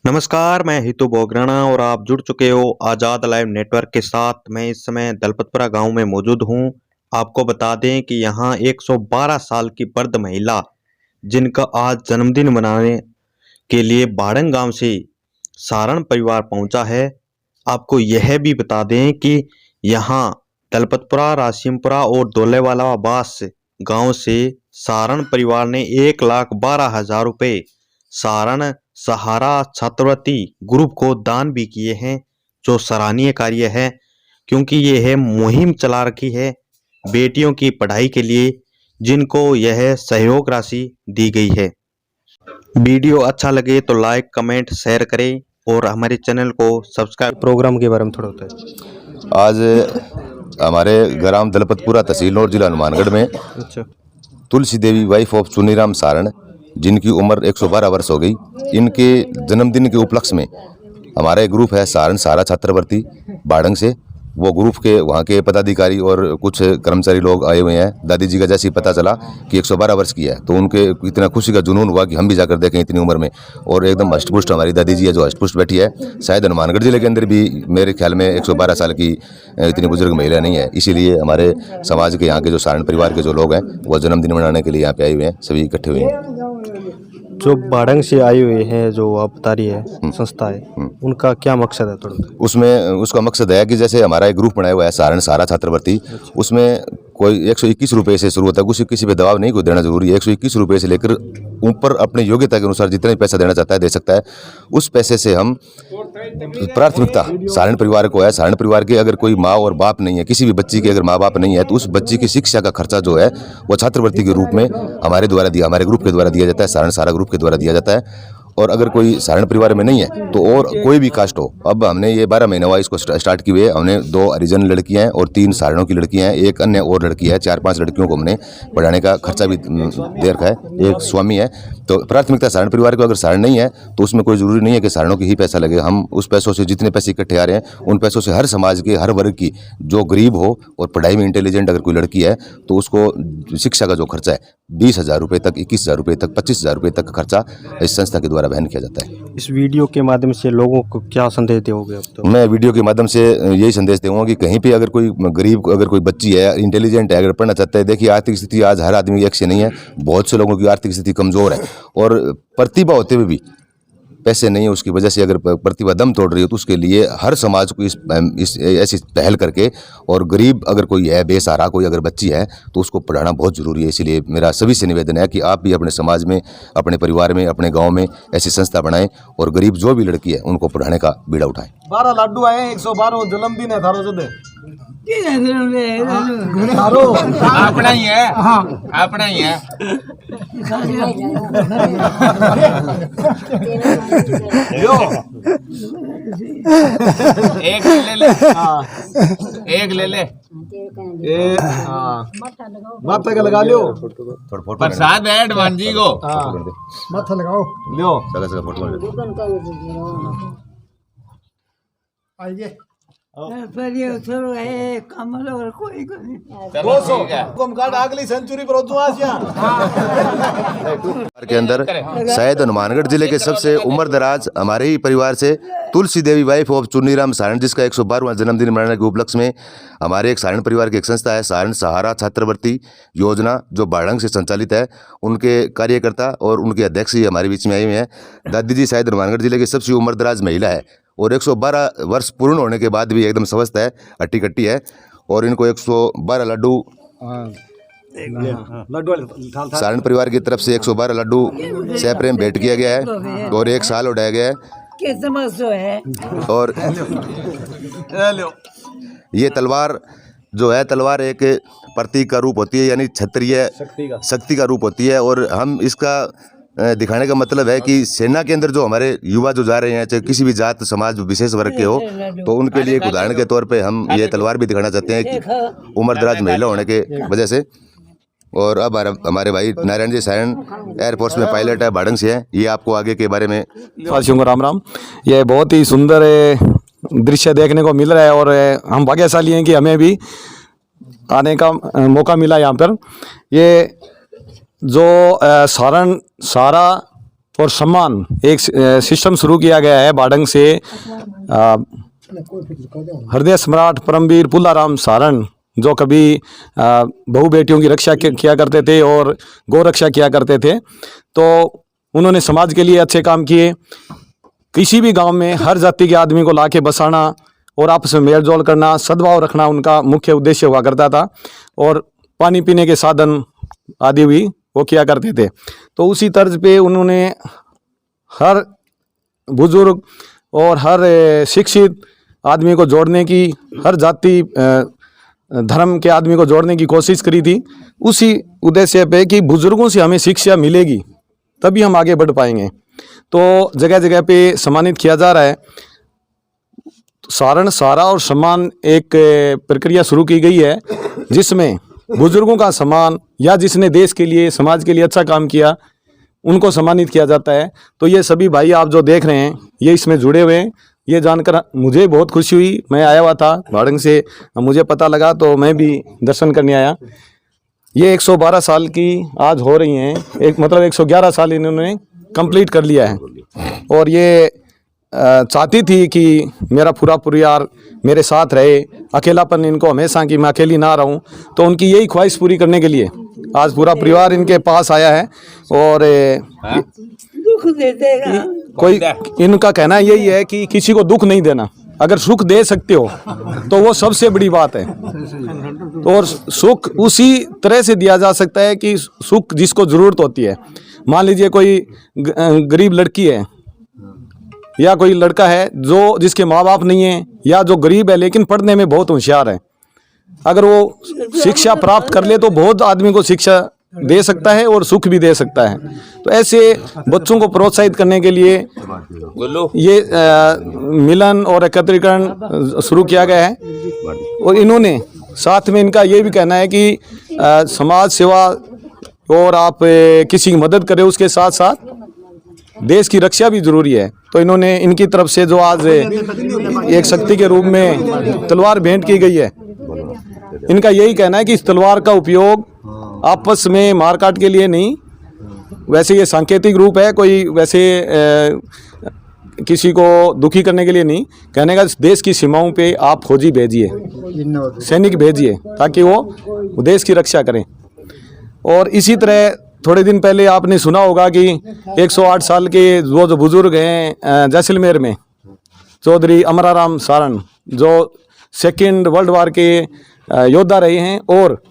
नमस्कार, मैं हितू बोगराना और आप जुड़ चुके हो आज़ाद लाइव नेटवर्क के साथ। मैं इस समय दलपतपुरा गांव में मौजूद हूं। आपको बता दें कि यहां 112 साल की वृद्ध महिला जिनका आज जन्मदिन मनाने के लिए बाड़ंग गांव से सारण परिवार पहुंचा है। आपको यह भी बता दें कि यहां दलपतपुरा, राशिमपुरा और दोलेवाला बास गांव से सारण परिवार ने 1,12,000 रुपये सारण सहारा छात्रवृत्ति ग्रुप को दान भी किए हैं, जो सराहनीय कार्य है क्योंकि यह मुहिम चला रखी है बेटियों की पढ़ाई के लिए, जिनको यह सहयोग राशि दी गई है। वीडियो अच्छा लगे तो लाइक, कमेंट, शेयर करें और हमारे चैनल को सब्सक्राइब। प्रोग्राम के बारे में थोड़ा होता है। आज हमारे ग्राम दलपतपुरा, तहसील और जिला हनुमानगढ़ में तुलसी देवी वाइफ ऑफ चुनीराम सारण, जिनकी उम्र 112 वर्ष हो गई, इनके जन्मदिन के उपलक्ष्य में हमारा एक ग्रुप है सारण सहारा छात्रवृत्ति बाड़ंग से। वो ग्रुप के वहाँ के पदाधिकारी और कुछ कर्मचारी लोग आए हुए हैं। दादी जी का जैसे ही पता चला कि 112 वर्ष की है तो उनके इतना खुशी का जुनून हुआ कि हम भी जाकर देखें इतनी उम्र में। और एकदम हष्टपुष्ट हमारी दादी जी है जो हष्टपुष्ट बैठी है। शायद हनुमानगढ़ जिले के अंदर भी मेरे ख्याल में 112 साल की इतनी बुजुर्ग महिला नहीं है। इसीलिए हमारे समाज के यहाँ के जो सारण परिवार के जो लोग हैं वो जन्मदिन मनाने के लिए यहाँ पे आए हुए हैं, सभी इकट्ठे हुए हैं। जो बाड़ंग से आए हुए हैं, जो आप बता रही है संस्था है, उनका क्या मकसद है? थोड़ा उसमें उसका मकसद है कि जैसे हमारा एक ग्रुप बनाया हुआ है सारण सहारा छात्रवृत्ति, उसमें कोई 121 रुपये से शुरू होता है। किसी पे दबाव नहीं कोई देना जरूरी है। 121 रुपये से लेकर ऊपर अपने योग्यता के अनुसार जितना भी पैसा देना चाहता है दे सकता है। उस पैसे से हम प्राथमिकता सारण परिवार को है। सारण परिवार के अगर कोई माँ और बाप नहीं है, किसी भी बच्ची के अगर माँ बाप नहीं है, तो उस बच्ची की शिक्षा का खर्चा जो है वो छात्रवृत्ति के रूप में हमारे ग्रुप के द्वारा दिया जाता है, सारण सहारा ग्रुप के द्वारा दिया जाता है। और अगर कोई सारण परिवार में नहीं है तो और कोई भी कास्ट हो, अब हमने ये 12 महीने हुआ इसको स्टार्ट किए हुए। हमने 2 हरिजन लड़कियां हैं और 3 सारणों की लड़कियां हैं, एक अन्य और लड़की है। 4-5 लड़कियों को हमने पढ़ाने का खर्चा भी दे रखा है। एक स्वामी है। तो प्राथमिकता सारण परिवार को, अगर सारण नहीं है तो उसमें कोई ज़रूरी नहीं है कि सारणों की ही पैसा लगे। हम उस पैसों से जितने पैसे इकट्ठे आ रहे हैं उन पैसों से हर समाज के हर वर्ग की जो गरीब हो और पढ़ाई में इंटेलिजेंट अगर कोई लड़की है तो उसको शिक्षा का जो खर्चा है 20,000 रुपये तक, 21,000 रुपये तक, 25,000 रुपये तक का खर्चा इस संस्था के द्वारा वहन किया जाता है। इस वीडियो के माध्यम से लोगों को क्या संदेश दोगे? तो मैं वीडियो के माध्यम से यही संदेश दूंगा कि कहीं पे अगर कोई गरीब, अगर कोई बच्ची है, इंटेलिजेंट है, अगर पढ़ना चाहता है, देखिए आर्थिक स्थिति आज हर आदमी एक से नहीं है। बहुत से लोगों की आर्थिक स्थिति कमज़ोर है और प्रतिभा होते हुए भी पैसे नहीं है। उसकी वजह से अगर प्रतिभा दम तोड़ रही हो तो उसके लिए हर समाज को इस ऐसी पहल करके, और गरीब अगर कोई है, बेसहारा कोई अगर बच्ची है तो उसको पढ़ाना बहुत ज़रूरी है। इसलिए मेरा सभी से निवेदन है कि आप भी अपने समाज में, अपने परिवार में, अपने गांव में ऐसी संस्था बनाएं और गरीब जो भी लड़की है उनको पढ़ाने का बीड़ा उठाएं। 12 लड्डू आए, 112 जन्मदिन है थारो जदे अपना ही है, अपना ही है। एक ले ले, एक ले ले, माथा का लगा लियो। प्रसाद है हनुमान जी को, माथा लगाओ लियो। आइए कमल और कोई नहीं। 200 कम कार्ड अगली सेंचुरी पर के अंदर शायद हनुमानगढ़ जिले के सबसे उम्र दराज हमारे ही परिवार से तुलसी देवी वाइफ ऑफ चुनीराम सारण, जिसका 112वां जन्मदिन मनाने के उपलक्ष्य में हमारे एक सारण परिवार की एक संस्था है सारण सहारा छात्रवृत्ति योजना, जो बाड़ंग से संचालित है। उनके कार्यकर्ता और उनके अध्यक्ष ही हमारे बीच में आए हुए हैं। दादी जी शायद हनुमानगढ़ जिले की सबसे उम्र दराज महिला है और 112 वर्ष पूर्ण होने के बाद भी एकदम स्वस्थ है, हट्टी कट्टी है। और इनको 112 लड्डू सारण परिवार की तरफ से 112 लड्डू सप्रेम भेंट किया गया है और 1 साल उड़ाया गया है। और ये तलवार जो है, तलवार एक प्रतीक का रूप होती है, यानी क्षत्रिय शक्ति का रूप होती है। और हम इसका दिखाने का मतलब है कि सेना के अंदर जो हमारे युवा जो जा रहे हैं, चाहे किसी भी जात समाज विशेष वर्ग के हो, तो उनके लिए एक उदाहरण के तौर पे हम ये तलवार भी दिखाना चाहते हैं कि उम्र दराज महिला होने के वजह से। और अब हमारे भाई नारायण जी सारण एयरफोर्स में पायलट है, बाड़ंग से है। ये आपको आगे के बारे में वासियों को राम राम। ये बहुत ही सुंदर दृश्य देखने को मिल रहा है और हम भाग्यशाली हैं कि हमें भी आने का मौका मिला यहाँ पर। ये जो सारण सहारा और सम्मान एक सिस्टम शुरू किया गया है बाडंग से। हृदय सम्राट परमवीर पुल्लाराम सारण जो कभी बहू बेटियों की रक्षा किया करते थे और गौ रक्षा किया करते थे, तो उन्होंने समाज के लिए अच्छे काम किए। किसी भी गांव में हर जाति के आदमी को लाके बसाना और आपस में मेल जोल करना, सद्भाव रखना उनका मुख्य उद्देश्य हुआ करता था। और पानी पीने के साधन आदि भी वो किया करते थे। तो उसी तर्ज पे उन्होंने हर बुजुर्ग और हर शिक्षित आदमी को जोड़ने की, हर जाति धर्म के आदमी को जोड़ने की कोशिश करी थी, उसी उद्देश्य पे कि बुजुर्गों से हमें शिक्षा मिलेगी तभी हम आगे बढ़ पाएंगे। तो जगह जगह पे सम्मानित किया जा रहा है। सारण सारा और सम्मान एक प्रक्रिया शुरू की गई है जिसमें बुजुर्गों का सम्मान या जिसने देश के लिए समाज के लिए अच्छा काम किया उनको सम्मानित किया जाता है। तो ये सभी भाई आप जो देख रहे हैं ये इसमें जुड़े हुए हैं। ये जानकर मुझे बहुत खुशी हुई। मैं आया हुआ था बाडंग से, मुझे पता लगा तो मैं भी दर्शन करने आया। ये 112 साल की आज हो रही हैं, एक मतलब 111 साल इन्होंने कंप्लीट कर लिया है। और ये चाहती थी कि मेरा पूरा परिवार मेरे साथ रहे, अकेलापन इनको हमेशा कि मैं अकेली ना रहूं, तो उनकी यही ख्वाहिश पूरी करने के लिए आज पूरा परिवार इनके पास आया है। और दुख देते ना कोई इनका कहना यही है कि किसी को दुख नहीं देना, अगर सुख दे सकते हो तो वो सबसे बड़ी बात है। तो और सुख उसी तरह से दिया जा सकता है कि सुख जिसको ज़रूरत होती है। मान लीजिए कोई गरीब लड़की है या कोई लड़का है जो जिसके माँ बाप नहीं है या जो गरीब है लेकिन पढ़ने में बहुत होशियार है, अगर वो शिक्षा प्राप्त कर ले तो बहुत आदमी को शिक्षा दे सकता है और सुख भी दे सकता है। तो ऐसे बच्चों को प्रोत्साहित करने के लिए ये मिलन और एकत्रीकरण शुरू किया गया है। और इन्होंने साथ में इनका ये भी कहना है कि समाज सेवा और आप किसी की मदद करें उसके साथ साथ देश की रक्षा भी जरूरी है। तो इन्होंने इनकी तरफ से जो आज एक शक्ति के रूप में तलवार भेंट की गई है, इनका यही कहना है कि इस तलवार का उपयोग आपस में मारकाट के लिए नहीं, वैसे ये सांकेतिक रूप है, कोई वैसे किसी को दुखी करने के लिए नहीं। कहने का देश की सीमाओं पे आप फौजी भेजिए, सैनिक भेजिए ताकि वो देश की रक्षा करें। और इसी तरह थोड़े दिन पहले आपने सुना होगा कि 108 साल के जो बुजुर्ग हैं जैसलमेर में, चौधरी अमराराम सारण जो सेकेंड वर्ल्ड वार के योद्धा रहे हैं और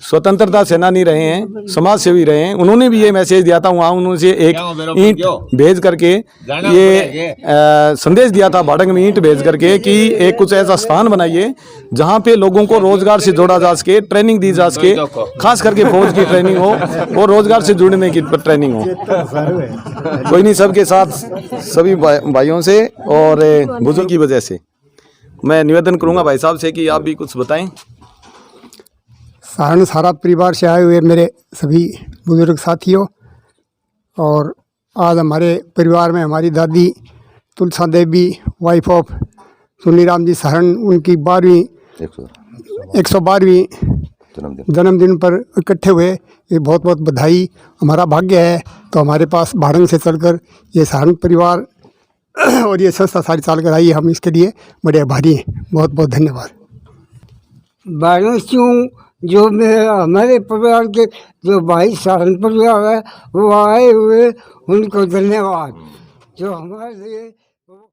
स्वतंत्रता सेनानी रहे हैं, समाज सेवी रहे हैं, उन्होंने भी ये मैसेज दिया था। वहाँ उन्होंने एक ईंट भेज करके ये संदेश दिया था, बाडंग में ईंट भेज करके कि एक कुछ ऐसा स्थान बनाइए जहाँ पे लोगों को रोजगार से जोड़ा जा सके, ट्रेनिंग दी जा सके, खास करके फौज की ट्रेनिंग हो और रोजगार से जुड़ने की ट्रेनिंग हो। कोई नहीं, सबके साथ सभी भाइयों से और बुजुर्ग की वजह से मैं निवेदन करूँगा भाई साहब से कि आप भी कुछ बताएं। सारण सारा परिवार से आए हुए मेरे सभी बुजुर्ग साथियों, और आज हमारे परिवार में हमारी दादी तुलसा देवी वाइफ ऑफ सुनीराम जी सारण, उनकी 112वीं जन्मदिन पर इकट्ठे हुए। ये बहुत बहुत बधाई। हमारा भाग्य है तो हमारे पास बाडंग से चलकर ये सारण परिवार और ये संस्था सारी चाल कर आई। हम इसके लिए बड़े आभारी हैं। बहुत बहुत धन्यवाद। बाडंग जो हमारे परिवार के जो भाई सारण परिवार है वो आए हुए, उनको धन्यवाद। जो हमारे लिए